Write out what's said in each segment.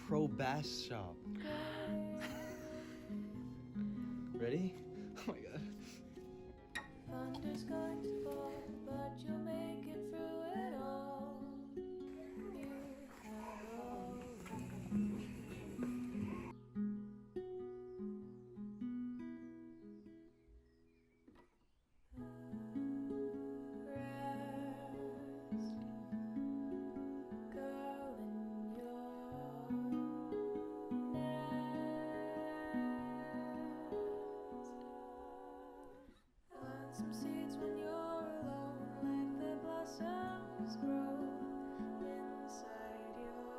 pro bass shop. Ready? Oh my god. Thunder's going to fall, but you'll make it through it all. You have all. Rest, girl, in your nest. Plant some seeds when you're alone, let the blossoms grow inside your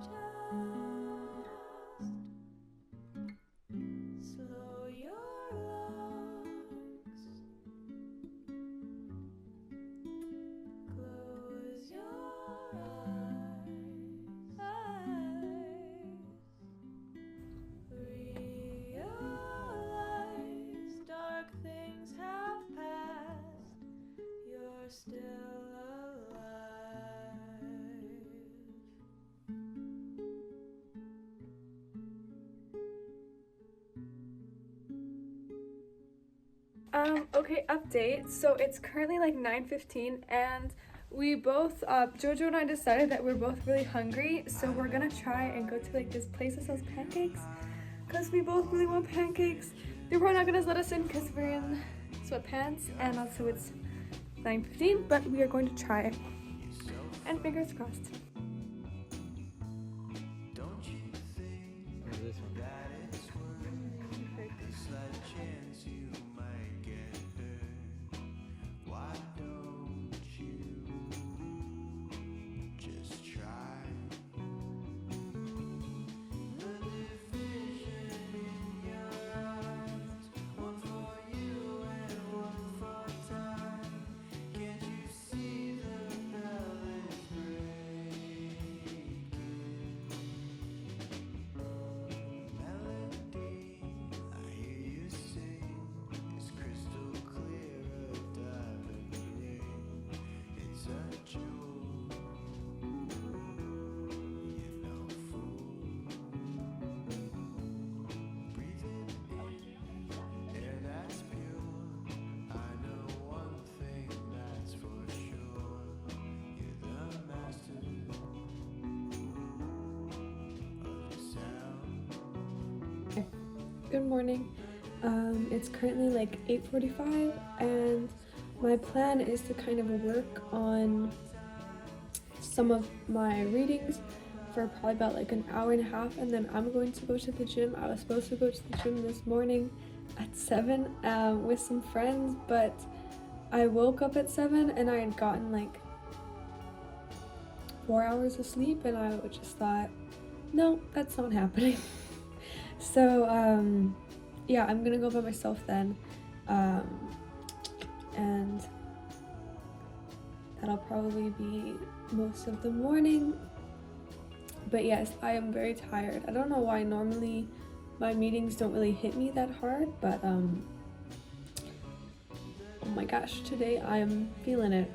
chest. Slow your lungs, close your eyes. Realize dark things have passed. You're still alive. Okay, update. So it's currently like 9:15 and we both, Jojo and I decided that we're both really hungry, so we're gonna try and go to like this place that sells pancakes because we both really want pancakes. They're probably not gonna let us in because we're in sweatpants and also it's 9:15, but we are going to try it. And fingers crossed. Where's this one? Good morning. It's currently like 8:45 and my plan is to kind of work on some of my readings for probably about like an hour and a half, and then I'm going to go to the gym. I was supposed to go to the gym this morning at 7 with some friends, but I woke up at 7 and I had gotten like 4 hours of sleep and I just thought, no, that's not happening. So yeah, I'm gonna go by myself then, and that'll probably be most of the morning. But yes, I am very tired. I don't know why normally my meetings don't really hit me that hard, but oh my gosh, today I am feeling it.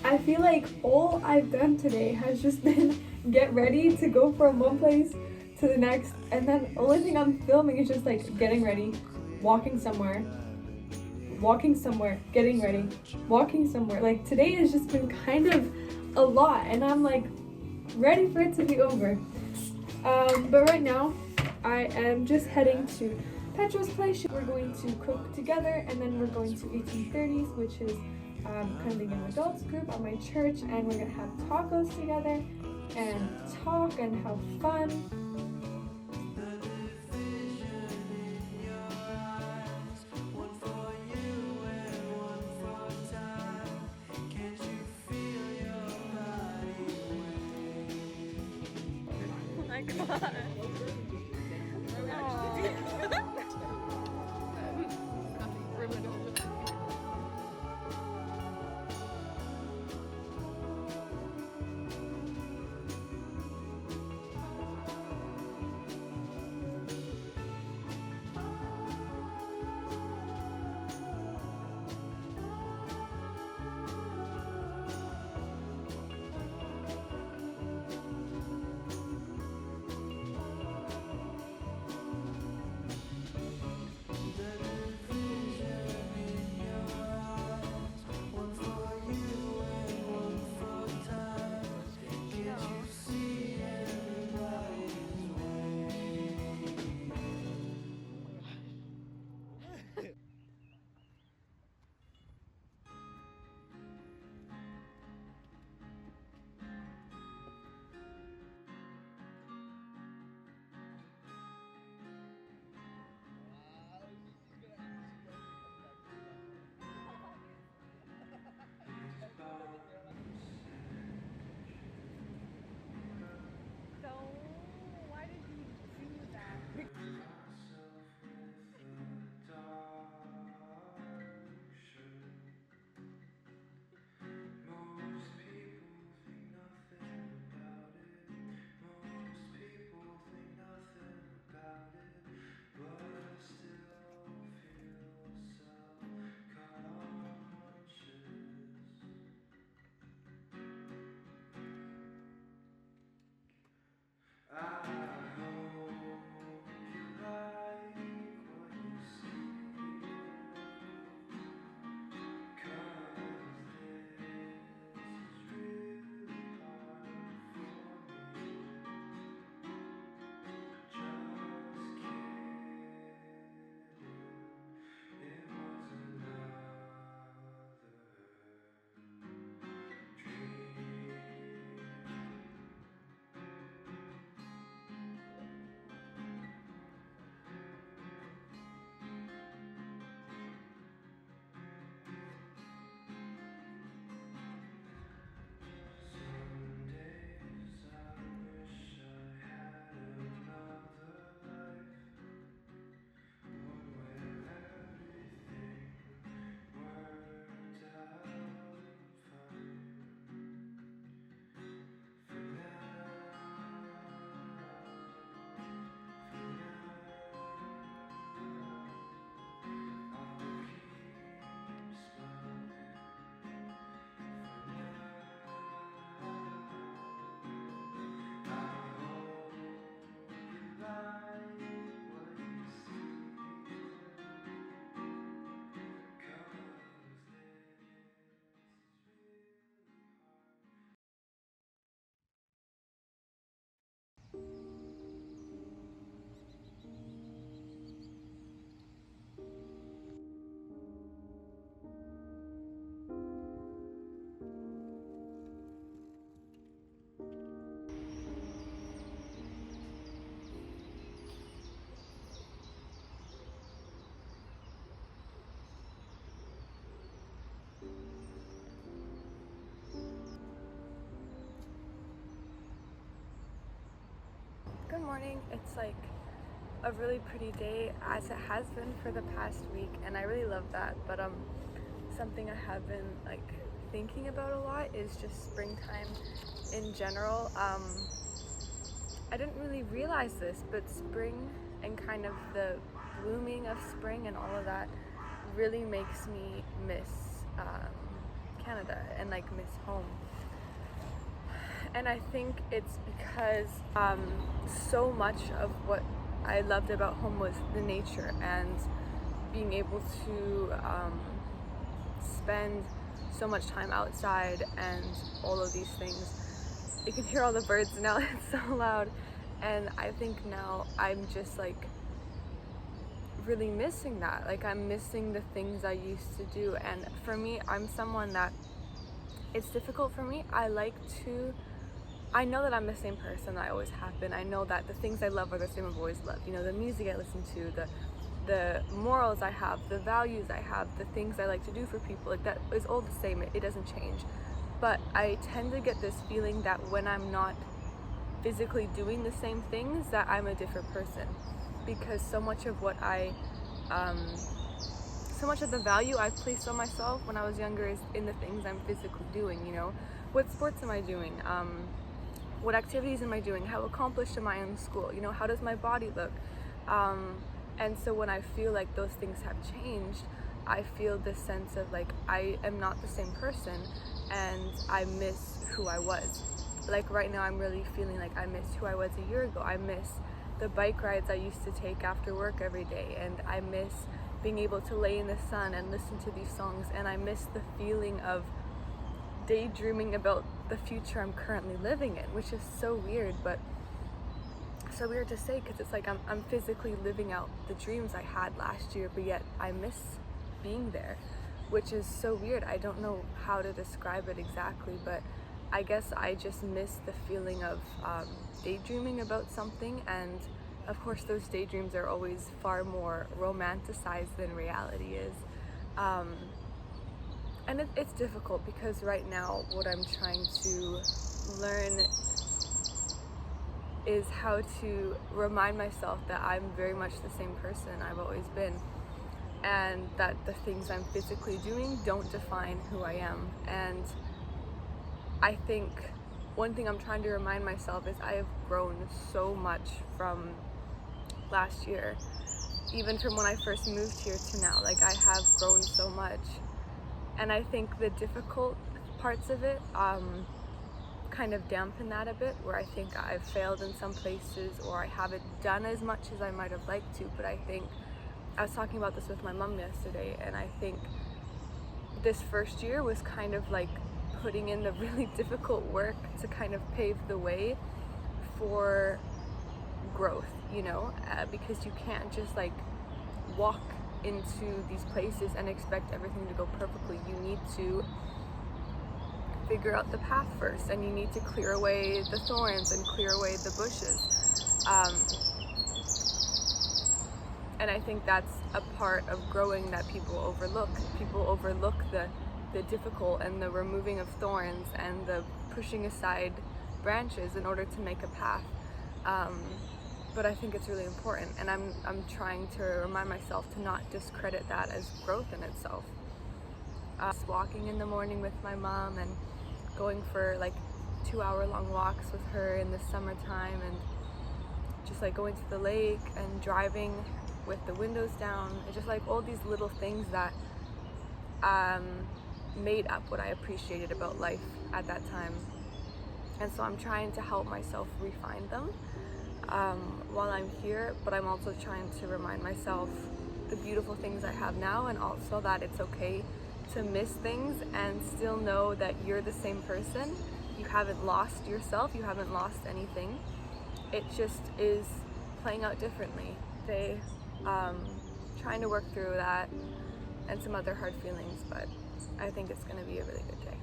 I feel like all I've done today has just been get ready to go from one place to the next, and then the only thing I'm filming is just like getting ready, walking somewhere, getting ready, walking somewhere. Like today has just been kind of a lot and I'm like ready for it to be over. But right now, I am just heading to Petra's place. We're going to cook together, and then we're going to 1830s, which is kind of the young adults group at my church, and we're gonna have tacos together and talk and have fun. Oh my god. Good morning. It's like a really pretty day, as it has been for the past week, and I really love that. But something I have been like thinking about a lot is just springtime in general. I didn't really realize this, but spring and kind of the blooming of spring and all of that really makes me miss Canada and like miss home. And I think it's because so much of what I loved about home was the nature and being able to spend so much time outside and all of these things. You can hear all the birds now, it's so loud. And I think now I'm just like really missing that. Like I'm missing the things I used to do. And for me, I'm someone that it's difficult for me. I know that I'm the same person that I always have been. I know that the things I love are the same I've always loved. You know, the music I listen to, the morals I have, the values I have, the things I like to do for people, like that is all the same. It doesn't change. But I tend to get this feeling that when I'm not physically doing the same things, that I'm a different person, because so much of the value I placed on myself when I was younger is in the things I'm physically doing. You know, what sports am I doing? What activities am I doing? How accomplished am I in school? You know, how does my body look? And so when I feel like those things have changed, I feel this sense of like I am not the same person, and I miss who I was. Like right now I'm really feeling like I miss who I was a year ago. I miss the bike rides I used to take after work every day, and I miss being able to lay in the sun and listen to these songs, and I miss the feeling of daydreaming about the future I'm currently living in, which is so weird, but so weird to say, because it's like I'm physically living out the dreams I had last year, but yet I miss being there, which is so weird. I don't know how to describe it exactly, but I guess I just miss the feeling of daydreaming about something. And of course those daydreams are always far more romanticized than reality is. And it's difficult, because right now what I'm trying to learn is how to remind myself that I'm very much the same person I've always been, and that the things I'm physically doing don't define who I am. And I think one thing I'm trying to remind myself is I have grown so much from last year, even from when I first moved here to now. Like I have grown so much, and I think the difficult parts of it kind of dampen that a bit, where I think I've failed in some places, or I haven't done as much as I might have liked to. But I think I was talking about this with my mom yesterday, and I think this first year was kind of like putting in the really difficult work to kind of pave the way for growth, you know, because you can't just like walk into these places and expect everything to go perfectly. You need to figure out the path first, and you need to clear away the thorns and clear away the bushes. And I think that's a part of growing that people overlook. People overlook the difficult and the removing of thorns and the pushing aside branches in order to make a path. But I think it's really important, and I'm trying to remind myself to not discredit that as growth in itself. Just walking in the morning with my mom and going for like 2-hour-long walks with her in the summertime, and just like going to the lake and driving with the windows down, and just like all these little things that made up what I appreciated about life at that time. And so I'm trying to help myself refine them while I'm here, but I'm also trying to remind myself the beautiful things I have now, and also that it's okay to miss things and still know that you're the same person. You haven't lost yourself, you haven't lost anything. It just is playing out differently. Trying to work through that and some other hard feelings, but I think it's going to be a really good day.